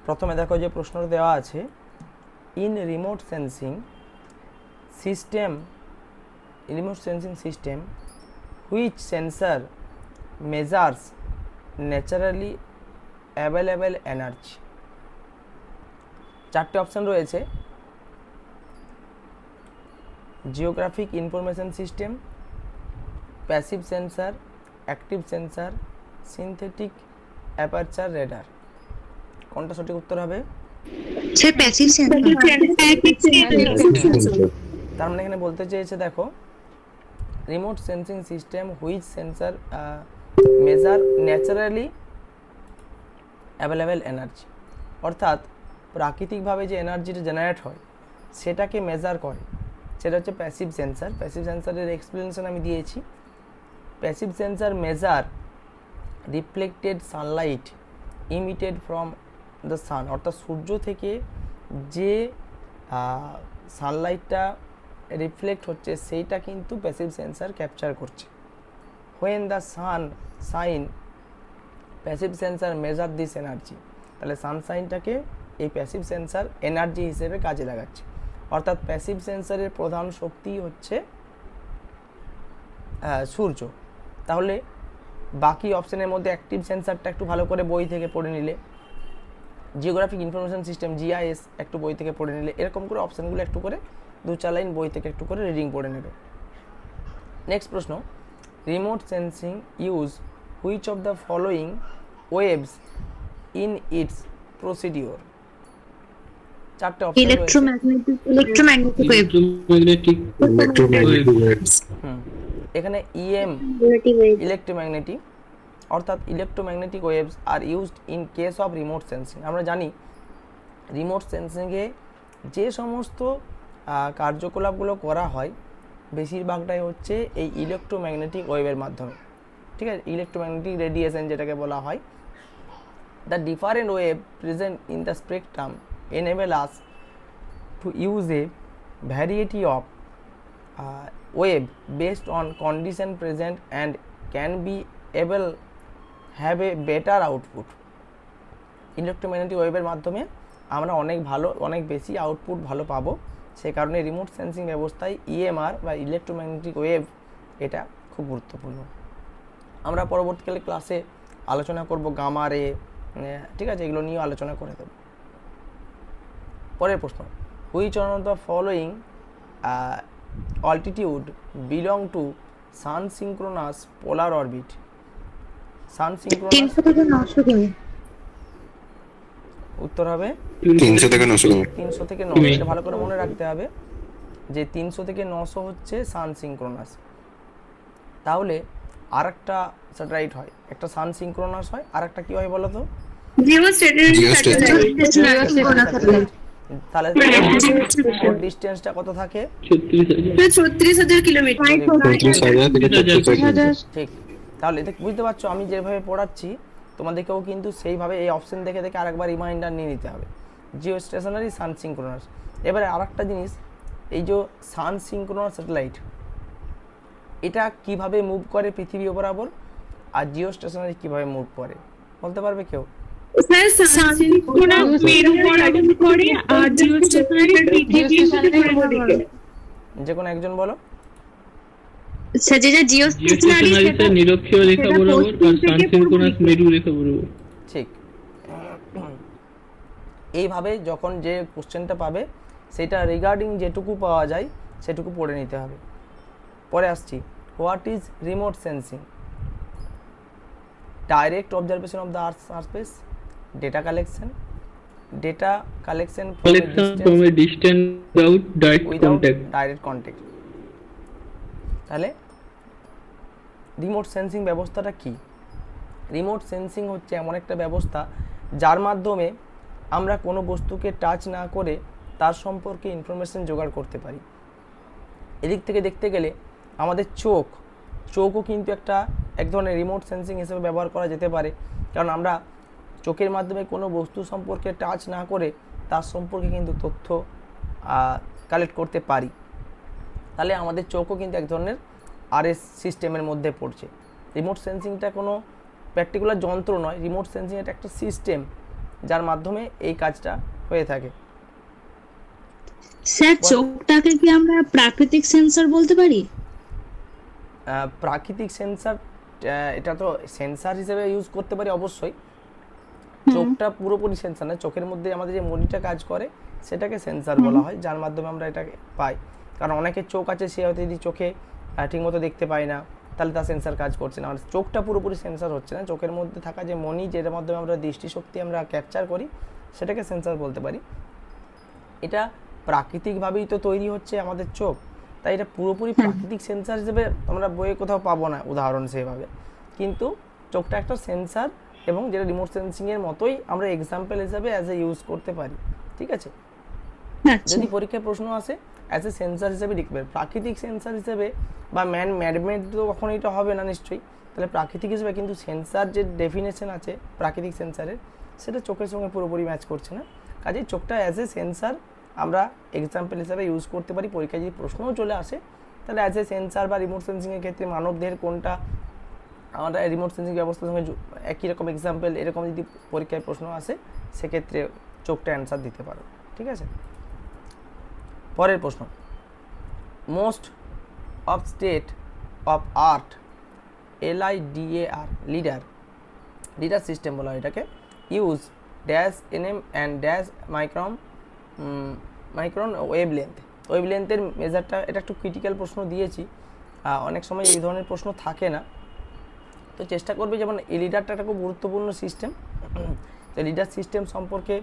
প্রথমে দেখো যে প্রশ্নটা দেওয়া আছে, in remote sensing system which sensor measures naturally available energy. চারটে অপশান রয়েছে, geographic information system, passive sensor, active sensor, synthetic aperture radar. কোনটা সঠিক উত্তর হবে? Sir passive sensor. তার মানে এখানে বলতে চেয়েছে দেখো, remote sensing system which sensor measure naturally available energy, অর্থাৎ প্রাকৃতিকভাবে যে এনার্জিটা জেনারেট হয় সেটাকে মেজার করে, সেটা হচ্ছে প্যাসিভ সেন্সার। প্যাসিভ সেন্সারের এক্সপ্লেনেশন আমি দিয়েছি। Passive sensor measure reflected sunlight emitted from the sun, অর্থাৎ সূর্য থেকে যে সানলাইটটা রিফ্লেক্ট হচ্ছে সেইটা কিন্তু প্যাসিভ সেন্সার ক্যাপচার করছে। When the sun shine passive sensor measure this energy, তাহলে সানসাইনটাকে এই প্যাসিভ সেন্সার এনার্জি হিসেবে কাজে লাগাচ্ছে। অর্থাৎ প্যাসিভ সেন্সারের প্রধান শক্তি হচ্ছে সূর্য। তাহলে বাকি অপশানের মধ্যে অ্যাক্টিভ সেন্সারটা একটু ভালো করে বই থেকে পড়ে নিলে, জিওগ্রাফিক ইনফরমেশন সিস্টেম জিআইএস একটু বই থেকে পড়ে নিলে, এরকম করে অপশানগুলো একটু করে 2-4 লাইন বই থেকে একটু করে রিডিং পড়ে নেবে। নেক্সট প্রশ্ন, remote sensing use which of the following waves in it's procedure. চারটে অপশন রয়েছে। এখানে ইএম ইলেকট্রোম্যাগনেটিক, অর্থাৎ electromagnetic waves are used in case of remote sensing. আমরা জানি রিমোট সেন্সিংয়ে যে সমস্ত কার্যকলাপগুলো করা হয় বেশিরভাগটাই হচ্ছে এই ইলেকট্রোম্যাগনেটিক ওয়েভের মাধ্যমে, ঠিক আছে, ইলেকট্রোম্যাগনেটিক রেডিয়েশন যেটাকে বলা হয়। The different wave present in the spectrum enable us to use a variety of wave based on condition present and can be able have a better output. Electromagnetic ওয়েভের মাধ্যমে আমরা অনেক বেশি আউটপুট ভালো পাবো। সে কারণে রিমোট সেন্সিং ব্যবস্থায় EMR বা ইলেকট্রোম্যাগনেটিক ওয়েভ এটা খুব গুরুত্বপূর্ণ। আমরা পরবর্তীকালে ক্লাসে আলোচনা করব গামা রে, ঠিক আছে, এগুলো নিয়েও আলোচনা করে দেব। পরের প্রশ্ন, which one of the following altitude belong to sun synchronous polar orbit. Sun synchronous 300 থেকে 900 কিমি। উত্তর হবে 300 থেকে 900 কিমি। 300 থেকে 900, এটা ভালো করে মনে রাখতে হবে যে 300 থেকে 900 হচ্ছে সান সিঙ্ক্রোনাস। তাহলে আরেকটা স্যাটেলাইট হয়, একটা সান সিঙ্ক্রোনাস হয়, আরেকটা কি হয় বলো তো? তাহলে ওর ডিসটেন্সটা কত থাকে? 36,000 কিলোমিটার। ঠিক। তাহলে এটা বুঝতে পারছো, আমি যেভাবে পড়াচ্ছি তোমাদেরকেও কিন্তু সেইভাবে এই অপশন দেখে দেখে আরেকবার রিমাইন্ডার নিয়ে নিতে হবে। জিও স্টেশনারি, সান সিঙ্ক্রোনাস। এবারে আরেকটা জিনিস, এই যে সান সিঙ্ক্রোনাস স্যাটেলাইট এটা কিভাবে মুভ করে পৃথিবী বরাবর, আর জিও স্টেশনারি কিভাবে মুভ করে বলতে পারবে কেউ? সান সিঙ্ক্রোনাস মেরু বরাবর করে আর জিও স্টেশনারি পৃথিবী বরাবর। যে কোনো একজন বলো। স্যার যেটা জিও স্টেশনারি সেটা নিরক্ষীয় রেখা বরাবর আর সান সিঙ্ক্রোনাস মেরু রেখা বরাবর। ঠিক। এইভাবে যখন যে কোশ্চেনটা পাবে সেটা রিগার্ডিং যেটুকু পাওয়া যায় সেটুকু পড়ে নিতে হবে। পরে আসছি, what is remote sensing? Direct observation of the earth surface, data collection from a distance without direct contact। তাহলে রিমোট সেন্সিং ব্যবস্থাটা কি? রিমোট সেন্সিং হচ্ছে এমন একটা ব্যবস্থা যার মাধ্যমে আমরা কোনো বস্তুকে টাচ না করে তার সম্পর্কে ইনফরমেশন জোগাড় করতে পারি। এদিক থেকে দেখতে গেলে আমাদের চোখও কিন্তু এক ধরনের রিমোট সেন্সিং হিসেবে ব্যবহার করা যেতে পারে, কারণ আমরা চোখের মাধ্যমে কোনো বস্তু সম্পর্কে টাচ না করে তার সম্পর্কে কিন্তু তথ্য কালেক্ট করতে পারি। তাহলে আমাদের চোখও কিন্তু এক ধরনের আরএস সিস্টেমের মধ্যে পড়ছে। রিমোট সেন্সিংটা কোনো পার্টিকুলার যন্ত্র নয়, রিমোট সেন্সিং এটা একটা সিস্টেম, যার মাধ্যমে এই কাজটা হয়ে থাকে। স্যার চোখটাকে কি আমরা প্রাকৃতিক সেন্সর বলতে পারি? প্রাকৃতিক সেন্সর, এটা তো সেন্সর হিসেবে ইউজ করতে পারি অবশ্যই। চোখটা পুরোপুরি সেন্সর না, চোখের মধ্যে আমাদের যে মনিটা কাজ করে সেটাকে সেন্সর বলা হয়, যার মাধ্যমে আমরা এটাকে পাই। কারণ অনেকের চোখ আছে, সে হয়তো যদি চোখে ঠিকমতো দেখতে পায় না, তাহলে তার সেন্সর কাজ করছে না। মানে চোখটা পুরোপুরি সেন্সর হচ্ছে না, চোখের মধ্যে থাকা যে মনি, যেটার মাধ্যমে আমরা দৃষ্টিশক্তি আমরা ক্যাপচার করি, সেটাকে সেন্সর বলতে পারি। এটা প্রাকৃতিকভাবেই তো তৈরি হচ্ছে আমাদের চোখ, তাই এটা পুরোপুরি প্রাকৃতিক সেন্সর হিসেবে আমরা বইয়ে কোথাও পাবো না উদাহরণ সেভাবে। কিন্তু চোখটা একটা সেন্সর, এবং যেটা রিমোট সেন্সিংয়ের মতোই আমরা এক্সাম্পল হিসাবে অ্যাজ এ ইউজ করতে পারি। ঠিক আছে, যদি পরীক্ষায় প্রশ্ন আসে অ্যাজ এ সেন্সর হিসেবে লিখবে। প্রাকৃতিক সেন্সর হিসেবে বা ম্যানমেড তো কখনো এটা হবে না নিশ্চয়ই, তাহলে প্রাকৃতিক হিসেবে। কিন্তু সেন্সর যে ডেফিনেশন আছে প্রাকৃতিক সেন্সারের, সেটা চোখের সঙ্গে পুরোপুরি ম্যাচ করছে না। কাজেই চোখটা অ্যাজ এ সেন্সার আমরা এক্সাম্পল হিসাবে ইউজ করতে পারি। পরীক্ষায় যদি প্রশ্নও চলে আসে, তাহলে অ্যাজ এ সেন্সার বা রিমোট সেন্সিংয়ের ক্ষেত্রে মানবদেহের কোনটা আমরা রিমোট সেন্সিং ব্যবস্থার সঙ্গে একই রকম এক্সাম্পল, এরকম যদি পরীক্ষায় প্রশ্ন আসে, সেক্ষেত্রে চোখটা অ্যান্সার দিতে পারো। ঠিক আছে, পরের প্রশ্ন, most of state of art LIDAR lidar system বলা হয় এটাকে, use dash NM and dash micron ওয়েভলেন্থের মেজারটা। এটা একটু ক্রিটিক্যাল প্রশ্ন দিয়েছি, অনেক সময় এই ধরনের প্রশ্ন থাকে না, তো চেষ্টা করবে। যেমন এই লিডারটা একটা খুব গুরুত্বপূর্ণ সিস্টেম। তো লিডার সিস্টেম সম্পর্কে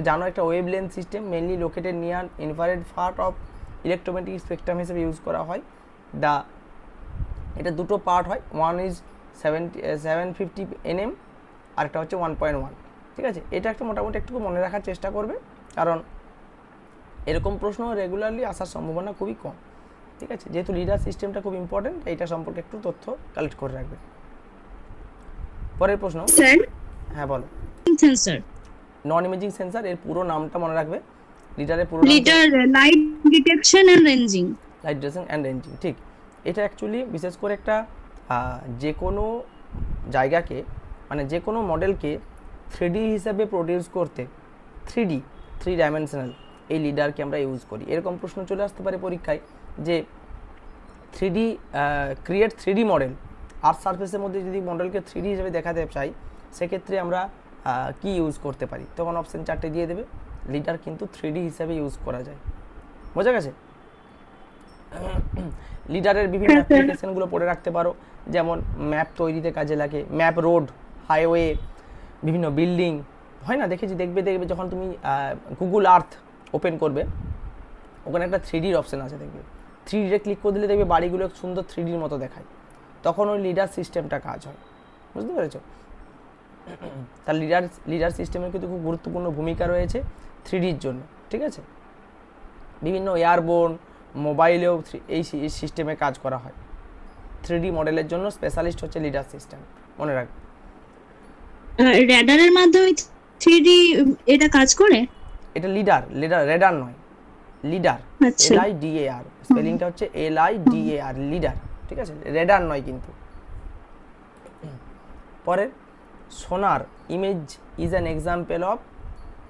জানো, একটা wavelength system, mainly located near infrared part of electromagnetic spectrum হিসেবে ইউজ করা হয়। এটা দুটো পার্ট হয়, ওয়ান ইজ 750 NM, আর একটা হচ্ছে 1.1। ঠিক আছে, এটা একটা মোটামুটি একটু মনে রাখার চেষ্টা করবে, কারণ এরকম প্রশ্ন রেগুলারলি আসার সম্ভাবনা খুবই কম। ঠিক আছে, যেহেতু লিডার সিস্টেমটা খুব ইম্পর্টেন্ট, এইটা সম্পর্কে একটু তথ্য কালেক্ট করে রাখবে। পরের প্রশ্ন, স্যার হ্যাঁ বলো। সেন্সর, নন ইমেজিং সেন্সর, এর পুরো নামটা মনে রাখবে। লিডারের পুরো lidar light detection and ranging. ঠিক। এটা অ্যাকচুয়ালি বিশেষ করে একটা যে কোনো জায়গাকে, মানে যে কোনো মডেলকে 3D হিসাবে প্রডিউস করতে, 3 ডাইমেনশনাল, এই লিডারকে আমরা ইউজ করি। এরকম প্রশ্ন চলে আসতে পারে পরীক্ষায় যে 3D মডেল, আর্থ সারফেসের মধ্যে যদি মডেলকে 3D হিসেবে দেখাতে চাই, সেক্ষেত্রে আমরা কি ইউজ করতে পারি, তখন অপশান 4টে দিয়ে দেবে। লিডার কিন্তু 3D হিসাবে ইউজ করা যায়, বোঝা গেছে। লিডারের বিভিন্ন অ্যাপ্লিকেশনগুলো পড়ে রাখতে পারো, যেমন ম্যাপ তৈরিতে কাজে লাগে, ম্যাপ, রোড, হাইওয়ে, বিভিন্ন বিল্ডিং হয় না, দেখবে যখন তুমি গুগল আর্থ ওপেন করবে, ওখানে একটা 3Dর অপশান আছে, দেখবে 3Dতে ক্লিক করে দিলে দেখবে বাড়িগুলো সুন্দর 3Dর মতো দেখায়, তখন ওই লিডার সিস্টেমটা কাজ হয়, বুঝতে পেরেছো। তার লিডার সিস্টেমের কিন্তু খুব গুরুত্বপূর্ণ ভূমিকা রয়েছে 3Dর জন্য। ঠিক আছে, বিভিন্ন এয়ারবোর্ন, মোবাইলেও এই সিস্টেমে কাজ করা হয়। 3D মডেলের জন্য স্পেশালিস্ট হচ্ছে লিডার সিস্টেম, মনে রাখবে। রেডারের মাধ্যমে 3D এটা কাজ করে? এটা রেডার নয়, লিডার, LIDAR, স্পেলিংটা হচ্ছে LIDAR, লিডার। ঠিক আছে, রেডার নয় কিন্তু। পরে সোনার image is an example of,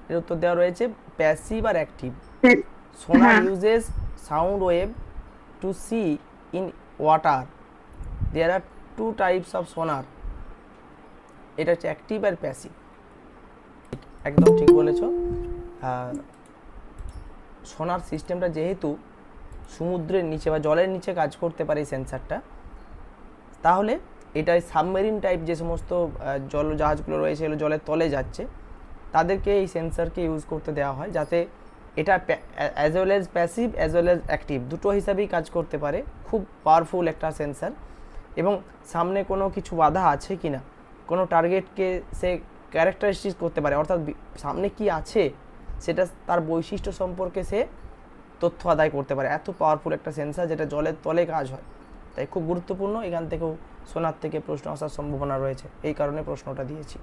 এর উত্তর দেওয়া রয়েছে প্যাসিভ আর অ্যাক্টিভ। সোনার uses sound wave to see in water. There are 2 types of sonar. এটা হচ্ছে অ্যাক্টিভ আর প্যাসিভ। একদম ঠিক বলেছো। সোনার সিস্টেমটা যেহেতু সমুদ্রের নিচে বা জলের নিচে কাজ করতে পারে এই সেন্সারটা, তাহলে এটা সাবমেরিন টাইপ যে সমস্ত জলজাহাজগুলো রয়েছে, এগুলো জলের তলে যাচ্ছে, তাদেরকে এই সেন্সারকে ইউজ করতে দেওয়া হয়, যাতে এটা as well as passive as well as active দুটো হিসাবেই কাজ করতে পারে। খুব পাওয়ারফুল একটা সেন্সার, এবং সামনে কোনো কিছু বাধা আছে কি না, কোনো টার্গেটকে সে ক্যারেক্টারিস্টিক্স করতে পারে, অর্থাৎ সামনে কি আছে সেটা তার বৈশিষ্ট্য সম্পর্কে সে তথ্য আদায় করতে পারে। এত পাওয়ারফুল একটা সেন্সার, যেটা জলের তলে কাজ হয়, তাই খুব গুরুত্বপূর্ণ। এখান থেকেও সোনার থেকে প্রশ্ন আসার সম্ভাবনা রয়েছে, এই কারণে প্রশ্নটা দিয়েছি।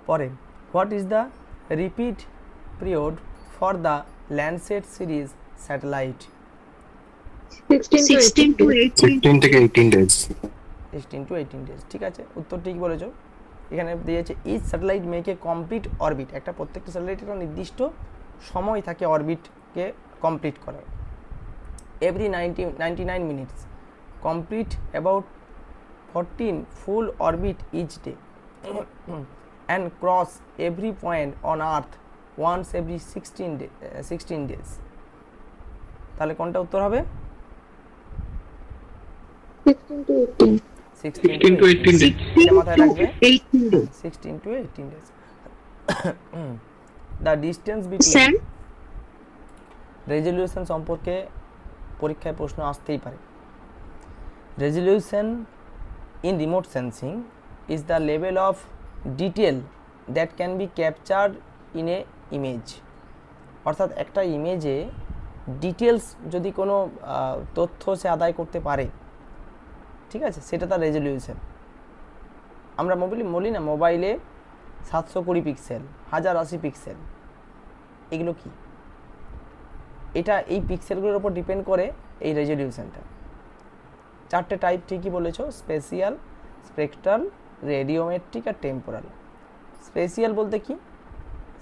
পরে, what is the repeat period for the Landsat series satellite? 16 to 18 থেকে 18 days। 16 to 18 days, ঠিক আছে, উত্তর ঠিক বলেছো। এখানে দিয়েছে each satellite make a complete orbit, একটা প্রত্যেকটা স্যাটেলাইট একটা নির্দিষ্ট সময় থাকে অরবিটকে কমপ্লিট করার। Every 99 minutes complete about 14 full orbit each day and cross every point on earth once every 16 days. তাহলে কোনটা উত্তর হবে? 16 to 18 16 to 18 days. এটা মাথায় রাখবে, 18 days 16 to 18 days. The distance between sir resolution সম্পর্কে পরীক্ষায় প্রশ্ন আসতেই পারে। Resolution in remote sensing is the level of detail that can B captured in A image. অর্থাৎ একটা ইমেজে ডিটেলস যদি কোনো তথ্য সে আদায় করতে পারে, ঠিক আছে, সেটা তার রেজলিউশন। আমরা বলি না মোবাইলে 720 পিক্সেল, 1080 পিক্সেল, এগুলো কি? এটা এই পিক্সেলগুলোর উপর ডিপেন্ড করে এই রেজলিউশনটা। 4টে টাইপ ঠিকই বলেছো, স্পেশিয়াল, স্পেকট্রাল, রেডিওমেট্রিক আর টেম্পোরাল। স্পেশিয়াল বলতে কি?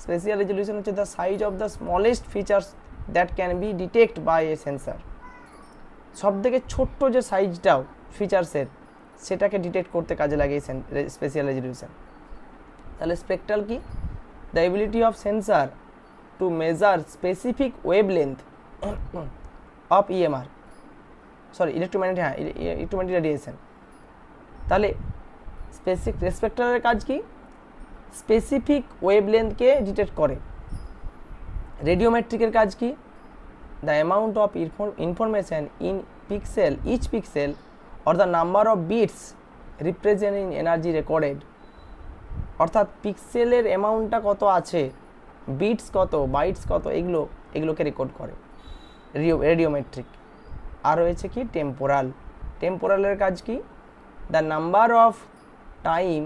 স্পেশিয়াল রেজলিউশন হচ্ছে the size of the smallest features that can be detect by a sensor. সবথেকে ছোট্ট যে সাইজটাও ফিচার্সের, সেটাকে ডিটেক্ট করতে কাজে লাগে এই স্পেশিয়াল রেজলিউশন। তাহলে স্পেকট্রাল কি? The ability of sensor to measure specific wavelength of EMR, sorry electromagnetic, হ্যাঁ ইলেকট্রোম্যাগনেটিক রেডিয়েশন। তাহলে স্পেকট্রালের কাজ কি? স্পেসিফিক ওয়েভলেন্থকে ডিটেক্ট করে। রেডিওমেট্রিকের কাজ কি? The amount of information in pixel, each pixel or the number of bits representing energy recorded, অর্থাৎ পিক্সেলের অ্যামাউন্টটা কত আছে, বিটস কত, বাইটস কত, এগুলোকে রেকর্ড করে রেডিওমেট্রিক। আর রয়েছে কি? টেম্পোরাল। টেম্পোরালের কাজ কি? The number of time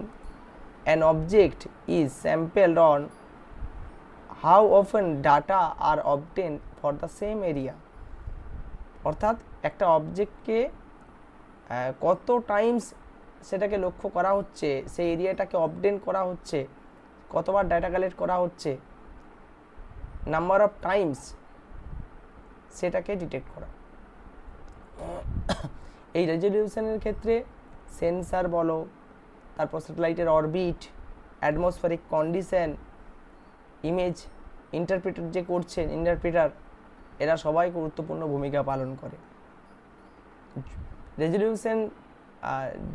an object is sampled on how often data are obtain for the same area. অর্থাৎ একটা অবজেক্টকে কত টাইমস সেটাকে লক্ষ্য করা হচ্ছে, সেই এরিয়াটাকে অবটেন করা হচ্ছে, কতবার ডাটা কালেক্ট করা হচ্ছে, নাম্বার অফ টাইমস, সেটাকে ডিটেক্ট করা। এই রেজলিউশনের ক্ষেত্রে সেন্সার বলো, তারপর স্যাটেলাইটের orbit, atmospheric condition, image interpreter যে করছেন ইন্টারপ্রিটার, এরা সবাই গুরুত্বপূর্ণ ভূমিকা পালন করে। রেজলিউশন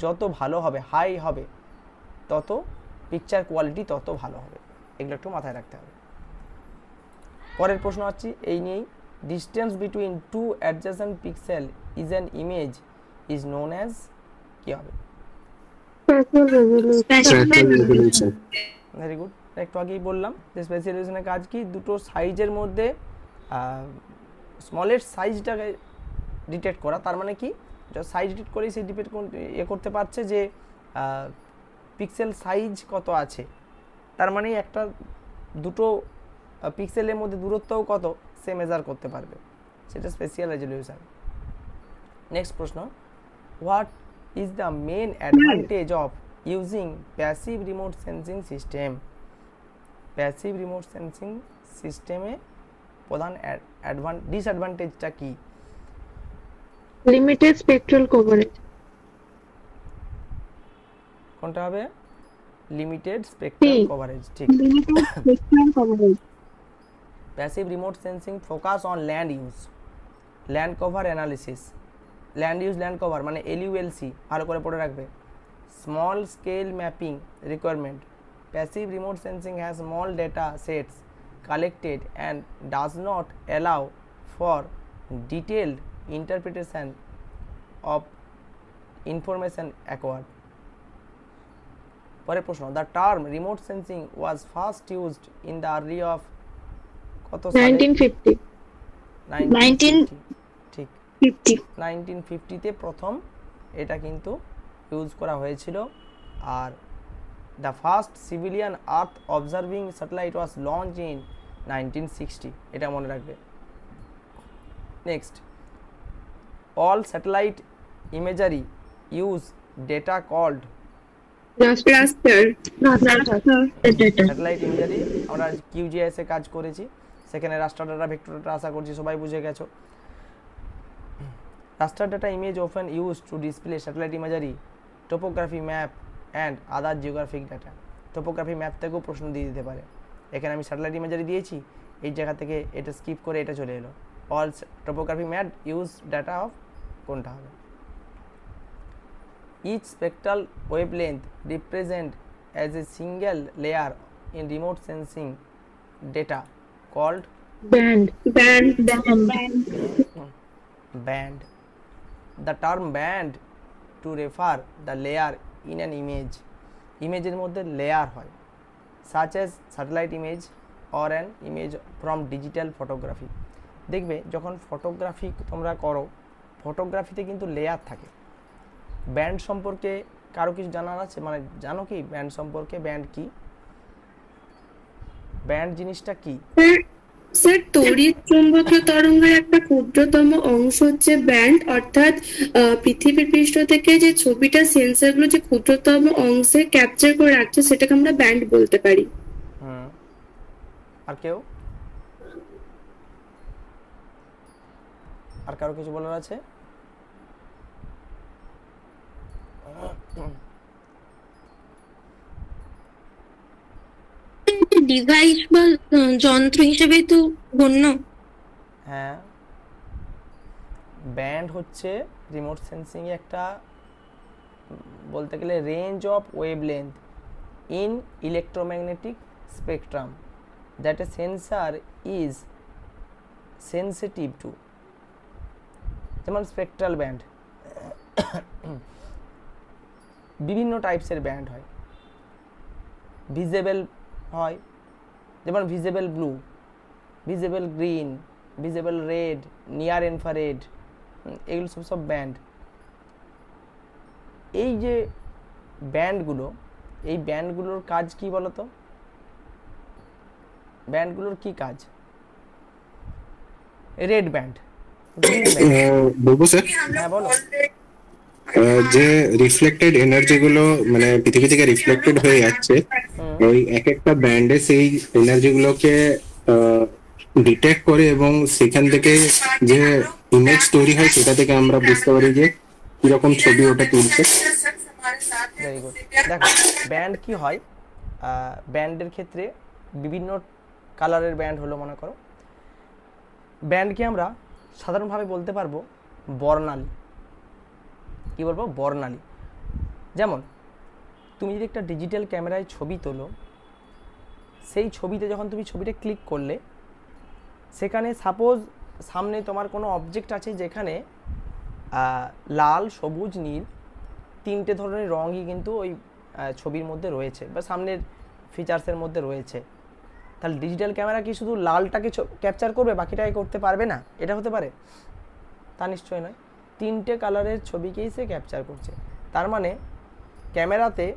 যত ভালো হবে, হাই হবে, তত পিকচার কোয়ালিটি তত ভালো হবে। এগুলো একটু মাথায় রাখতে হবে। পরের প্রশ্ন আসছি এই নিয়েই। Distance between two adjacent pixel is an image is known as, কি হবে? Very good. একটু আগেই বললাম যে স্পেশাল রেজলিউশনের কাজ কি? দুটো সাইজের মধ্যে স্মলেস্ট সাইজটাকে ডিটেক্ট করা। তার মানে কি? সাইজ ডিটেক্ট করেই সে ডিপেন্ড করতে পারছে যে পিক্সেল সাইজ কত আছে। তার মানে একটা দুটো পিক্সেলের মধ্যে দূরত্বও কত সে মেজার করতে পারবে, সেটা স্পেশাল রেজলিউশন। নেক্সট প্রশ্ন, what is the main advantage of using passive remote sensing system? Passive remote sensing সিস্টেমে প্রধান ডিসঅ্যাডভান্টেজটা কি? Limited spectral coverage. কোনটা হবে? লিমিটেড স্পেকট্রাল কভারেজ, ঠিক। Limited spectral coverage. Passive remote sensing focus on land use, land cover analysis. Land use land cover মানে LULC, ভালো করে পড়ে রাখবে। Small scale mapping requirement. Passive remote sensing has small data sets collected and does not allow for detailed interpretation of information acquired. পরের প্রশ্ন, the term remote sensing was first used in the early of কত সালে? 1950 ঠিক 50 1950 তে প্রথম এটা কিন্তু use করা হয়েছিল। আর the first civilian earth observing satellite was launched in 1960, এটা মনে রাখবে। Next, all satellite imagery use data called satellite imagery আমরা কিউজিআইএস এ কাজ করেছি, সেখানে রাস্টার ডাটা ভেক্টর ডাটা আশা করছি সবাই বুঝে গেছো। Raster data image often use to display satellite imagery, topography map and other geographic data. Topography map থেকেও প্রশ্ন দিয়ে দিতে পারে। এখানে আমি স্যাটেলাইট ইমেজারি দিয়েছি, এই জায়গা থেকে এটা স্কিপ করে এটা চলে এলো। All topography map use data off কোনটা হবে? Each spectral wavelength represent as a single layer in remote sensing data called band. The term band to refer the layer in an image. ইমেজের মধ্যে layer হয়, such as satellite image or an image from digital photography. দেখবে যখন photography তোমরা করো, ফটোগ্রাফিতে কিন্তু layer থাকে। ব্যান্ড সম্পর্কে কারো কিছু জানার আছে? মানে জানো কি ব্যান্ড সম্পর্কে? ব্যান্ড কি? ব্যান্ড জিনিসটা কি? স্যার তড়িৎ চুম্বকীয় তরঙ্গের একটা ক্ষুদ্রতম অংশ হচ্ছে ব্যান্ড, অর্থাৎ পৃথিবীর পৃষ্ঠ থেকে যে ছবিটা সেন্সরগুলো যে ক্ষুদ্রতম অংশে ক্যাপচার করে রাখছে সেটাকে আমরা ব্যান্ড বলতে পারি। আর কেউ? আর কারো কিছু বলার আছে? ডিভাইস বা যন্ত্র হিসেবে তো গণ্য। হ্যাঁ, ব্যান্ড হচ্ছে রিমোট সেন্সিং এ একটা বলতে গেলে range of wavelength in electromagnetic spectrum that a sensor is sensitive to. যেমন স্পেকট্রাল ব্যান্ড, বিভিন্ন টাইপসের ব্যান্ড হয়। ভিজিবল হয়, যেমন visible blue, visible green, visible red, near infrared, এগুলো সব ব্যান্ড। এই যে ব্যান্ডগুলো, এই ব্যান্ডগুলোর কাজ কি বলতো? ব্যান্ডগুলোর কি কাজ? Red band, green band. বলবো স্যার? হ্যাঁ বলো। যে রিফ্লেক্টেড এনার্জি গুলো মানে পৃথিবী থেকে রিফ্লেক্টেড হয়ে যাচ্ছে, ওই এক একটা ব্যান্ডে সেই এনার্জি গুলোকে ডিটেক্ট করে এবং সেখান থেকে যে ইমেজ তৈরি হয় সেটা থেকে আমরা বুঝতে পারি যে কিরকম ছবি ওটা তুলছে। Very good. দেখো ব্যান্ড কি হয়, ব্যান্ডের ক্ষেত্রে বিভিন্ন কালারের ব্যান্ড হলো মনে করো। ব্যান্ডকে আমরা সাধারণভাবে বলতে পারবো বর্ণালী। কি বলবো? বর্ণালী। যেমন তুমি যদি একটা ডিজিটাল ক্যামেরায় ছবি তোলো, সেই ছবিতে যখন তুমি ছবিটা ক্লিক করলে, সেখানে সাপোজ সামনে তোমার কোনো অবজেক্ট আছে যেখানে লাল, সবুজ, নীল তিনটে ধরনের রঙই কিন্তু ওই ছবির মধ্যে রয়েছে বা সামনের ফিচার্সের মধ্যে রয়েছে। তাহলে ডিজিটাল ক্যামেরা কি শুধু লালটাকে ক্যাপচার করবে, বাকিটাকে করতে পারবে না? এটা হতে পারে? তা নিশ্চয় নয়। তিনটে কালারের ছবিকেই সে ক্যাপচার করছে। তার মানে ক্যামেরাতে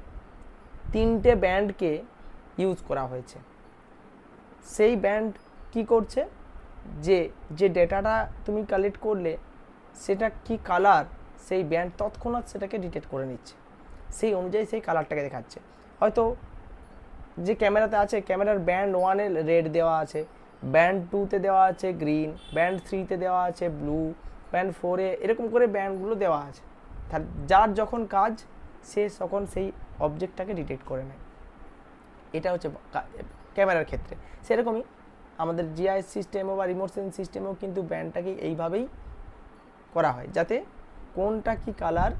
তিনটে ব্যান্ডকে ইউজ করা হয়েছে। সেই ব্যান্ড কি করছে? যে ডেটাটা তুমি কালেক্ট করলে সেটা কি কালার, সেই ব্যান্ড তৎক্ষণাৎ সেটাকে ডিটেক্ট করে নিচ্ছে, সেই অনুযায়ী সেই কালারটাকে দেখাচ্ছে। হয়তো যে ক্যামেরাতে আছে, ক্যামেরার ব্যান্ড 1-এ রেড দেওয়া আছে, ব্যান্ড 2-তে দেওয়া আছে গ্রিন, ব্যান্ড 3-তে দেওয়া আছে ব্লু, ব্যান্ড 4-এ এরকম করে ব্যান্ডগুলো দেওয়া আছে। যার যখন কাজ সে তখন সেই অবজেক্টটাকে ডিটেক্ট করে নেয়। এটা হচ্ছে ক্যামেরার ক্ষেত্রে। সেরকমই আমাদের জিআইএস সিস্টেমও বা রিমোট সেন্স সিস্টেমেও কিন্তু ব্যান্ডটাকে এইভাবেই করা হয়, যাতে কোনটা কি কালার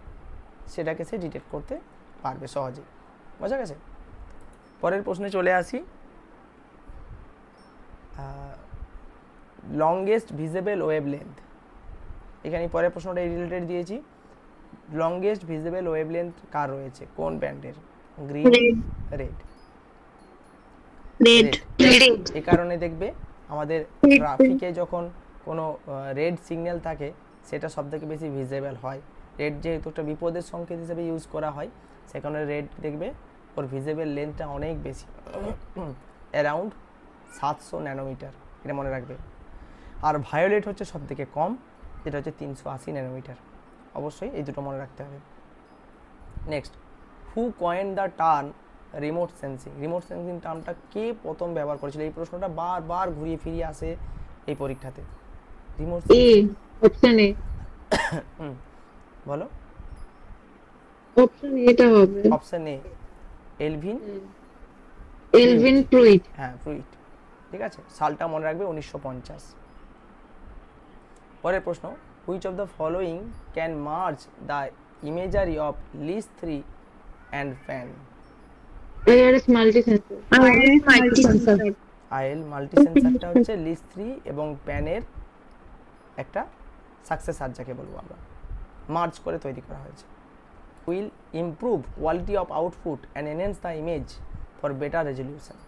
সেটাকে সে ডিটেক্ট করতে পারবে সহজেই। বোঝা গেছে? পরের প্রশ্নে চলে আসি। Longest visible wavelength. এখানে পরের প্রশ্নটা রিলেটেড দিয়েছি। লংগেস্ট ভিজিবল ওয়েভলেন্থ কার রয়েছে? কোন ব্যান্ডের? Green, red. এই কারণে দেখবে আমাদের ট্রাফিকে যখন কোনো রেড সিগন্যাল থাকে সেটা সবথেকে বেশি ভিজিবল হয়। রেড যেহেতু একটা বিপদের সংকেত হিসেবে ইউজ করা হয়, সেখানে রেড দেখবে ওর ভিজিবল লেন্থটা অনেক বেশি, অ্যারাউন্ড 700 ন্যানোমিটার, এটা মনে রাখবে। আর ভায়োলেট হচ্ছে সবথেকে কম, যেটা হচ্ছে 380 ন্যানোমিটার। অবশ্যই এই দুটো মনে রাখতে হবে। Next, who coin the term remote sensing? Remote sensing টার্মটা কে প্রথম ব্যবহার করেছিল? এই প্রশ্নটা বারবার ঘুরিয়ে ফিরিয়ে আসে এই পরীক্ষাতে। রিমোট এ অপশন এ, বলো। অপশন এটা হবে। Option A Evelyn Evelyn Pruitt. হ্যাঁ, প্রুইট। ঠিক আছে, সালটা মনে রাখবে 1950। পরের প্রশ্ন, which of the following can merge the imagery of LISS 3 and PAN? IRS multi sensor. IL multi সেন্সরটা হচ্ছে লিস্ট 3 এবং প্যানের একটা সাকসেসর যাকে বলবো আমরা, মার্জ করে তৈরি করা হয়েছে। Will improve quality of output and enhance the image for better resolution.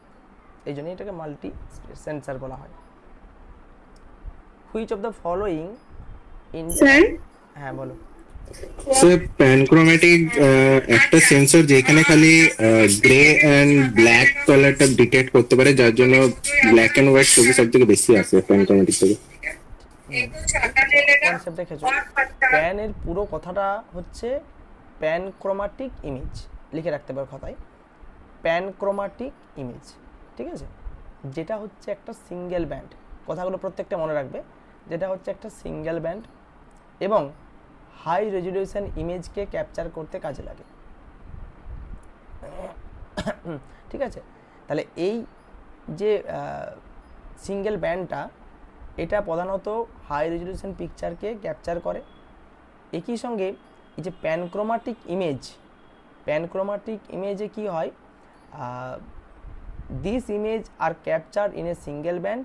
এই জন্যই এটাকে মাল্টি সেন্সর বলা হয়। Which of the following in, sir হ্যাঁ বলো। স্যার প্যানক্রোম্যাটিক একটা সেন্সর যেখানে খালি গ্রে এন্ড ব্ল্যাক কালারটা ডিটেক্ট করতে পারে, যার জন্য ব্ল্যাক এন্ড হোয়াইট ছবি সবথেকে বেশি আসে প্যানক্রোম্যাটিক থেকে। কনসেপ্ট দেখেছো? প্যানের পুরো কথাটা হচ্ছে প্যানক্রোমাটিক ইমেজ, লিখে রাখতে পারো খাতায়, প্যানক্রোমাটিক ইমেজ। ঠিক আছে, যেটা হচ্ছে একটা সিঙ্গেল ব্যান্ড, কথাগুলো প্রত্যেকটা মনে রাখবে, যেটা হচ্ছে একটা সিঙ্গেল ব্যান্ড এবং হাই রেজলিউশন ইমেজকে ক্যাপচার করতে কাজে লাগে। ঠিক আছে, তাহলে এই যে সিঙ্গেল ব্যান্ডটা, এটা প্রধানত হাই রেজলিউশন পিকচারকে ক্যাপচার করে। একই সঙ্গে এই যে প্যানক্রোমাটিক ইমেজ, প্যানক্রোমাটিক ইমেজে কি হয়, this image are captured in a single band,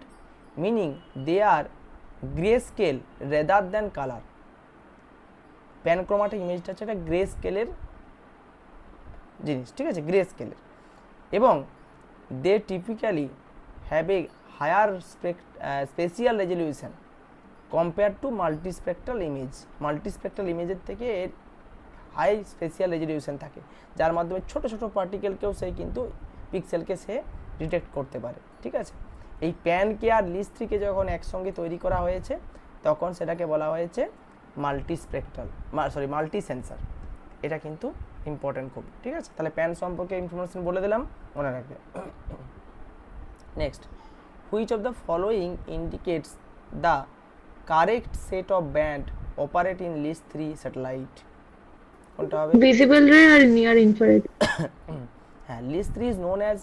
meaning they are grey scale rather than colour. Panchromatic ইমেজটা হচ্ছে একটা গ্রে স্কেলের জিনিস। ঠিক আছে, গ্রে স্কেলের, এবং they typically have a higher spatial resolution compare to multispectral image. Multispectral ইমেজের থেকে এর হাই স্পেশিয়াল রেজলিউশন থাকে, যার মাধ্যমে ছোট ছোট পার্টিকেলকেও সে কিন্তু পিক্সেলকে সে ডিটেক্ট করতে পারে। ঠিক আছে, এই প্যানকে আর লিস্ট 3কে যখন একসঙ্গে তৈরি করা হয়েছে তখন সেটাকে বলা হয়েছে মাল্টিস্পেকট্রাল, মাল্টি সেন্সর। এটা কিন্তু ইম্পর্টেন্ট খুব। ঠিক আছে, তাহলে প্যান সম্পর্কে ইনফরমেশন বলে দিলাম, মনে রাখবে। Next, which of the following indicates the correct set of band operate in LISS 3 satellite? কোনটা হবে? ভিজিবল রে আর নিয়ার ইনফ্রারেড। হ্যাঁ, LISS 3 is known as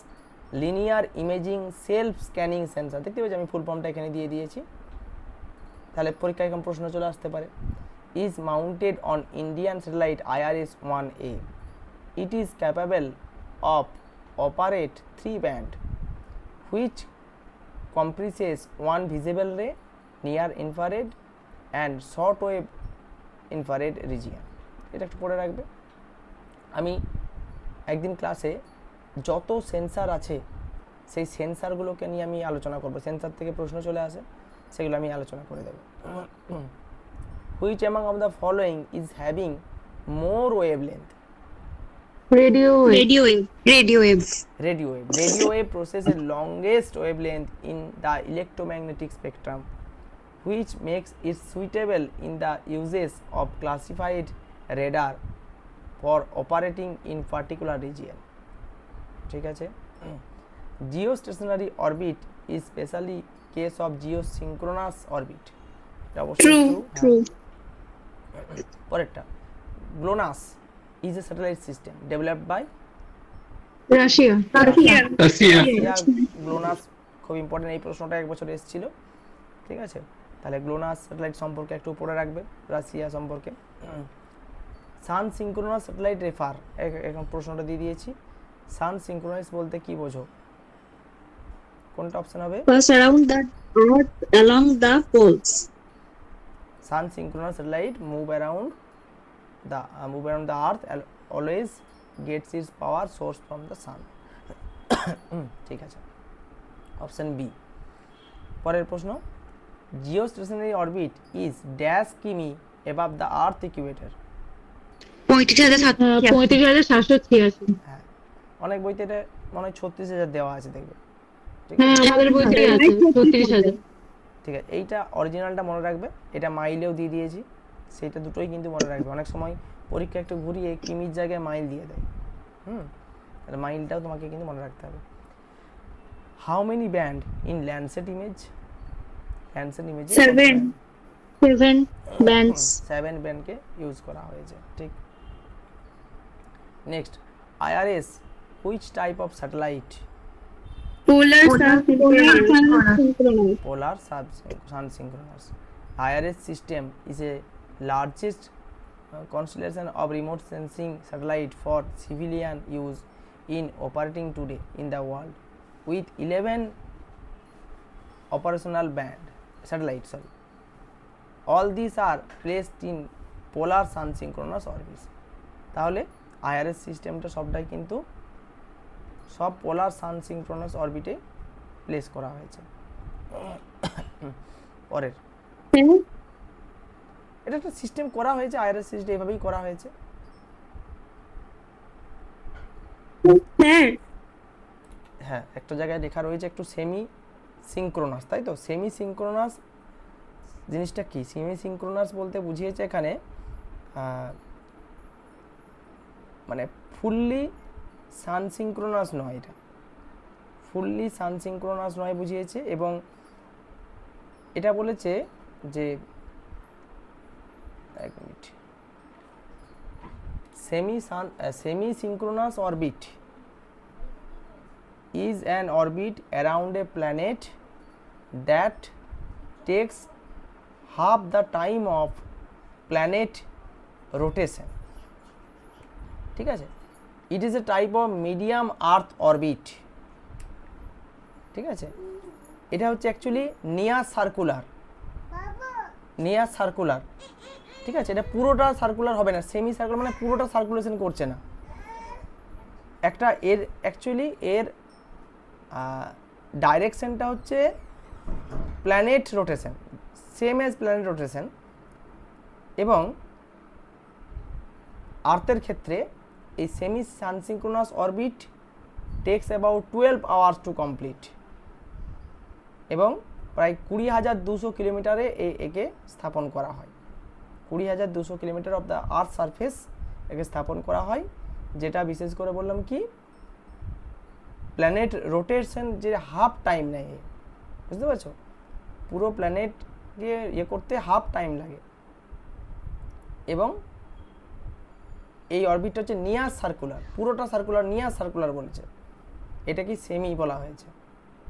linear imaging self scanning sensor. দেখতে পাচ্ছি আমি ফুল ফর্মটা এখানে দিয়ে দিয়েছি, তাহলে পরীক্ষায় এরকম প্রশ্ন চলে আসতে পারে। Is mounted on Indian satellite IRS-1A. It is capable of operate 3 band which comprises one visible ray, near infrared and short wave infrared region. এটা একটু পড়ে রাখবে। আমি একদিন ক্লাসে যত সেন্সার আছে সেই সেন্সারগুলোকে নিয়ে আমি আলোচনা করব, সেন্সার থেকে প্রশ্ন চলে আসে, সেগুলো আমি আলোচনা করে দেব। Which among of the following is having more wavelength? Radio wave. Radio wave processes longest wavelength in the electromagnetic spectrum, which makes it suitable in the uses of classified radar for operating in particular region. ঠিক আছে, geostationary orbit is specially case of geosynchronous orbit. True. পরেরটা, GLONASS is a satellite system developed by Russia. GLONASS খুব important, এই প্রশ্নটা এক বছর এসেছিল। ঠিক আছে, তাহলে GLONASS স্যাটেলাইট সম্পর্কে একটু পড়ে রাখবে, রাশিয়া সম্পর্কে। সান সিঙ্ক্রোনাস স্যাটেলাইট রেফার, এখন প্রশ্নটা দিয়ে দিয়েছি। সান সিঙ্ক্রোনাইজ বলতে কি বোঝো? কোনটা অপশন হবে? Pass around the earth along the poles. Sun synchronous satellite move around the earth and always gets its power source from the sun. ঠিক আছে, অপশন বি। পরের প্রশ্ন, geostationary orbit is dash কিমি above the earth equator? 35,786। হ্যাঁ, অনেক বইতে এটা মনে হয় 36,000 দেওয়া আছে, দেখবে। হ্যাঁ, আমাদের বইতে আছে 36,000। ঠিক আছে, এইটা অরিজিনালটা মনে রাখবে, এটা মাইলেও দিয়ে দিয়েছি, সেটা দুটোই কিন্তু মনে রাখবে। অনেক সময় পরীক্ষা একটু ঘুরিয়ে কিমির জায়গায় মাইল দিয়ে দেয়, তাহলে মাইলটাও তোমাকে কিন্তু মনে রাখতে হবে। How many band in Landsat image? Landsat ইমেজে 7 bands 7 ব্যান্ডকে ইউজ করা হয়েছে, ঠিক। Next, IRS which type of satellite? polar Polar sun synchronous. IRS system is a largest constellation of remote sensing satellite for civilian use in operating today in the world with 11 operational band satellites. Sorry, all these are placed in polar sun synchronous orbits. তাহলে IRS সিস্টেমটা সবটাই কিন্তু সব পোলার সান synchronous অরবিটে place করা হয়েছে। পরের, এটা একটা সিস্টেম করা হয়েছে, IRS সিস্টেম এভাবেই করা হয়েছে। হ্যাঁ, একটা জায়গায় লেখা রয়েছে একটু সেমি সিনক্রোনাস, তাই তো? সেমি সিনক্রোনাস জিনিসটা কি? সেমি সিনক্রোনাস বলতে বুঝিয়েছে এখানে মানে ফুললি সান সিনক্রোনাস নয়, এটা ফুললি সান সিনক্রোনাস নয় বুঝিয়েছে। এবং এটা বলেছে যে এক minute, semi synchronous orbit is an orbit around a planet that takes half the time of planet rotation, ঠিক আছে? It is a type of medium earth orbit, ঠিক আছে? এটা হচ্ছে অ্যাকচুয়ালি নিয়ার সার্কুলার, ঠিক আছে? এটা পুরোটা সার্কুলার হবে না, সেমি সার্কুলার মানে পুরোটা সার্কুলেশন করছে না। একটা এর অ্যাকচুয়ালি এর ডাইরেকশনটা হচ্ছে planet rotation, same as planet rotation. এবং আর্থের ক্ষেত্রে এই semi sun synchronous orbit takes about 12 hours to complete, এবং প্রায় 20,200 কিলোমিটারে একে স্থাপন করা হয়। 20,200 kilometre of the earth surface একে স্থাপন করা হয়, যেটা বিশেষ করে বললাম কি প্ল্যানেট রোটেশন যে হাফ টাইম নেয়, বুঝতে পারছো? পুরো প্ল্যানেটকে ইয়ে করতে হাফ টাইম লাগে। এবং এই অরবিটটা হচ্ছে নিয়ার সার্কুলার, পুরোটা সার্কুলার, নিয়ার সার্কুলার বলেছে। এটা কি সেমি বলা হয়েছে,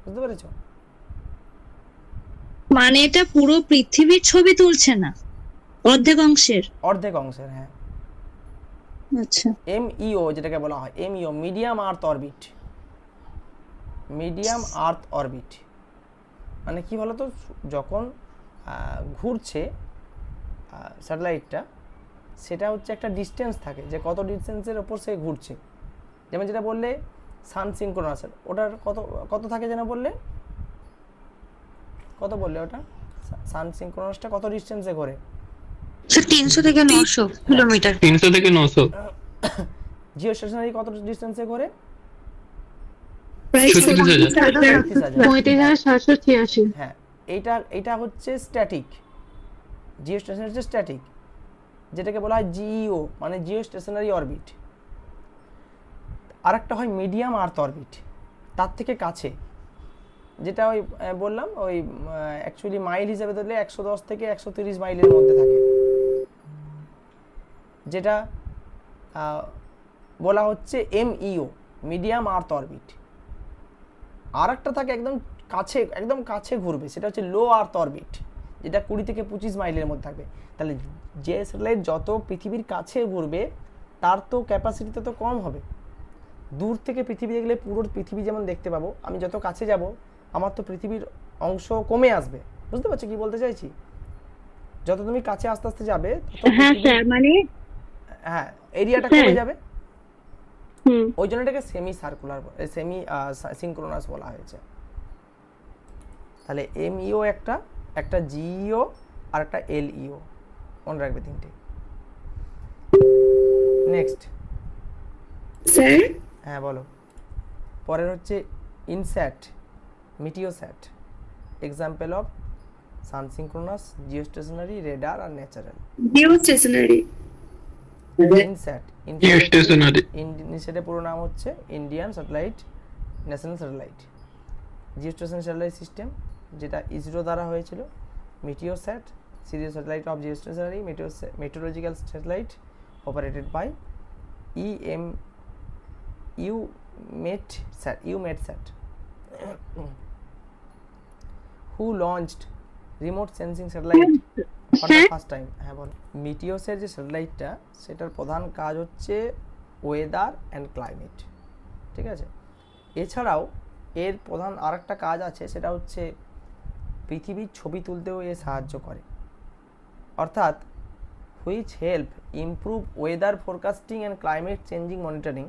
বুঝতে পেরেছো? মানে এটা পুরো পৃথিবীর ছবি তুলছে না, অর্ধেক অংশের। হ্যাঁ। আচ্ছা, MEO যেটাকে বলা হয়, MEO মিডিয়াম আর্থ অরবিট। মানে কি বলতো, যখন ঘুরছে স্যাটেলাইটটা, সেটা হচ্ছে একটা ডিস্টেন্স থাকে, যে কত ডিস্টেন্সের ওপর সে ঘুরছে। যেমন যেটা বললে সান সিনক্রোনাসের, ওটার কত থাকে যেন বললে, কত বললে ওটা সান সিনক্রোনাসটা কত ডিস্টেন্সে ঘোরে? 300 থেকে 900 কিলোমিটার। 300 থেকে 900। জিও স্টেশনারি কত ডিস্টেন্সে ঘোরে? 35,786। হ্যাঁ, এইটা হচ্ছে স্ট্যাটিক। জিও স্টেশনারি হচ্ছে স্ট্যাটিক, যেটাকে বলা হয় GEO মানে জিও স্টেশনারি অরবিট। আরেকটা হয় মিডিয়াম আর্থ অরবিট, তার থেকে কাছে, যেটা ওই বললাম ওই অ্যাকচুয়ালি মাইল হিসাবে ধরলে 110 থেকে 130 মাইলের মধ্যে থাকে, যেটা বলা হচ্ছে MEO মিডিয়াম আর্থ অরবিট। আর একটা থাকে একদম কাছে ঘুরবে, সেটা হচ্ছে লো আর্থ অরবিট, যেটা 20 থেকে 25 মাইলের মধ্যে থাকবে। তাহলে যে স্যাটেলাইট যত পৃথিবীর কাছে ঘুরবে তার তো ক্যাপাসিটিতে তো কম হবে। দূর থেকে পৃথিবী দেখলে পুরো পৃথিবী যেমন দেখতে পাবো, আমি যত কাছে যাব আমার তো পৃথিবীর অংশ কমে আসবে, বুঝতে পারছো কি বলতে চাইছি? যত তুমি কাছে আস্তে আস্তে যাবে, হ্যাঁ স্যার, মানে হ্যাঁ এরিয়াটা কমে যাবে। ওই জন্য এটাকে সেমি সার্কুলার, সেমি সিনক্রোনাস বলা হয়েছে। তাহলে MEO একটা GEO আর একটা LEO, মনে রাখবে তিনটে। নেক্সট স্যার, হ্যাঁ বলো। পরের হচ্ছে INSAT, Meteosat, example of sun synchronous, geostationary, radar আর ন্যাচারাল। জিওস্টেশনারি। ইনস্যাট Geostationary. ইনস্যাটের পুরো নাম হচ্ছে Indian satellite national satellite. Geostation satellite system যেটা ইসরো দ্বারা হয়েছিল। Meteosat series satellite of geostationary meteorological satellite operated by EUMETSAT who launched remote sensing satellite for the first time। হ্যাঁ বল। মিটিওসের যে স্যাটেলাইটটা সেটার প্রধান কাজ হচ্ছে ওয়েদার অ্যান্ড ক্লাইমেট, ঠিক আছে। এছাড়াও এর প্রধান আরেকটা কাজ আছে, সেটা হচ্ছে পৃথিবীর ছবি তুলতেও এ সাহায্য করে, অর্থাৎ which help improve weather forecasting and climate changing monitoring.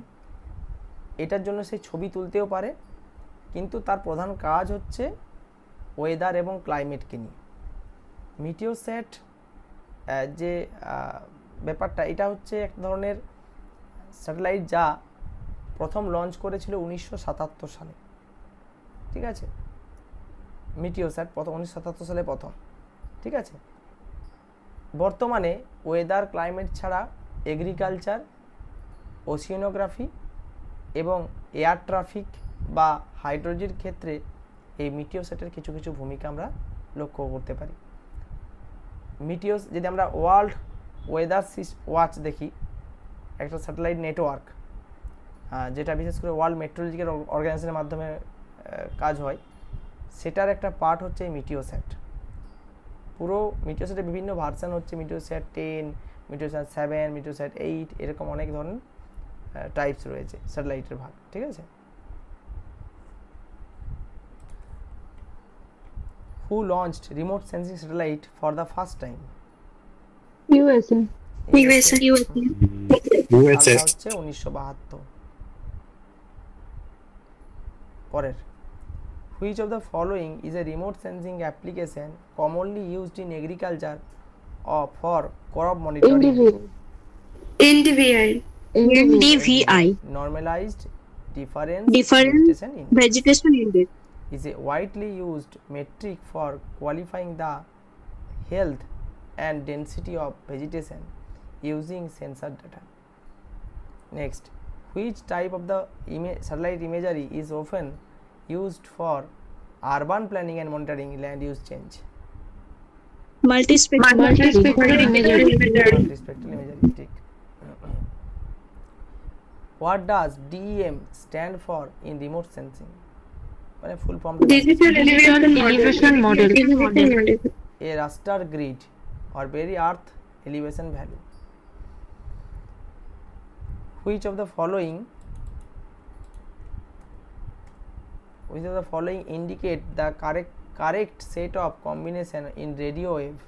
এটার জন্য সে ছবি তুলতেও পারে, কিন্তু তার প্রধান কাজ হচ্ছে ওয়েদার এবং ক্লাইমেটকে নিয়ে। মিটিওস্যাট যে ব্যাপারটা, এটা হচ্ছে এক ধরনের স্যাটেলাইট যা প্রথম লঞ্চ করেছিল 1977 সালে, ঠিক আছে। মিটিওস্যাট প্রথম 1977 সালে প্রথম, ঠিক আছে। বর্তমানে ওয়েদার ক্লাইমেট ছাড়া এগ্রিকালচার, ওশিয়ানোগ্রাফি এবং এয়ার ট্রাফিক বা হাইড্রোলজির ক্ষেত্রে এই মিটিওস্যাটের কিছু কিছু ভূমিকা আমরা লক্ষ্য করতে পারি। মিটিওস যদি আমরা ওয়ার্ল্ড ওয়েদার ওয়াচ দেখি, একটা স্যাটেলাইট নেটওয়ার্ক যেটা বিশেষ করে ওয়ার্ল্ড মেট্রোলজিক্যাল অর্গানাইজেশনের মাধ্যমে কাজ হয়, সেটার একটা পার্ট হচ্ছে এই মিটিওস্যাট। পুরো মিটিওস্যাটের বিভিন্ন ভার্সন হচ্ছে মিটিওস্যাট 10, মিটিওস্যাট 7, মিটিওস্যাট 8, এরকম অনেক ধরনের টাইপস রয়েছে স্যাটেলাইটের ভাগ, ঠিক আছে। Who launched remote sensing satellite for the first time? USA. USA হচ্ছে 1972। পরের, which of the following is a remote sensing application commonly used in agriculture or for crop monitoring? NDVI Normalized difference Difference vegetation index vegetation index. is a widely used metric for qualifying the health and density of vegetation using sensor data. Next, which type of the satellite imagery is often used for urban planning and monitoring land use change? Multispectral imagery. Multispectral imagery, ঠিক। What does DEM stand for in remote sensing? মানে full form Digital elevation model. a raster grid or very earth elevation value. Which of the following indicate the correct set of combination in radio wave?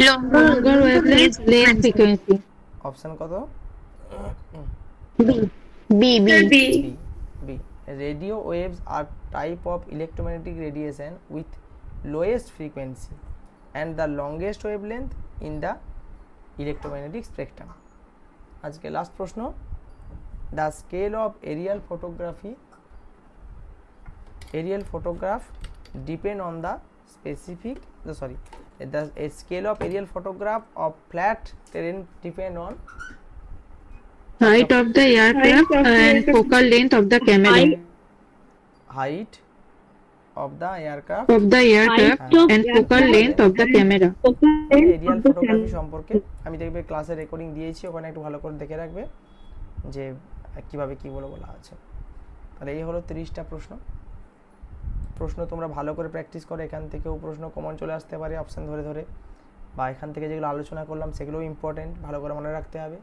Longer wavelength, less frequency. Option কত? B. B. Radio waves are type of electromagnetic radiation with lowest frequency and the longest wavelength in the electromagnetic spectrum. আজকে last প্রশ্ন, the scale of aerial photograph depend on the scale of aerial photograph of flat terrain depend on Height of the aircraft and focal length of the camera. height of the aircraft And focal length of the camera. Aerial photography সম্পর্কে আমি দেখবে ক্লাসে recording দিয়েছি, ওখানে একটু ভালো করে দেখে রাখবে যে কিভাবে কি বলা আছে। তাহলে এই হলো 30টা প্রশ্ন তোমরা ভালো করে প্র্যাকটিস করো। এখান থেকেও প্রশ্ন কমন চলে আসতে পারে অপশন ধরে ধরে, বা এখান থেকে যেগুলো আলোচনা করলাম সেগুলোও ইম্পর্টেন্ট, ভালো করে মনে রাখতে হবে।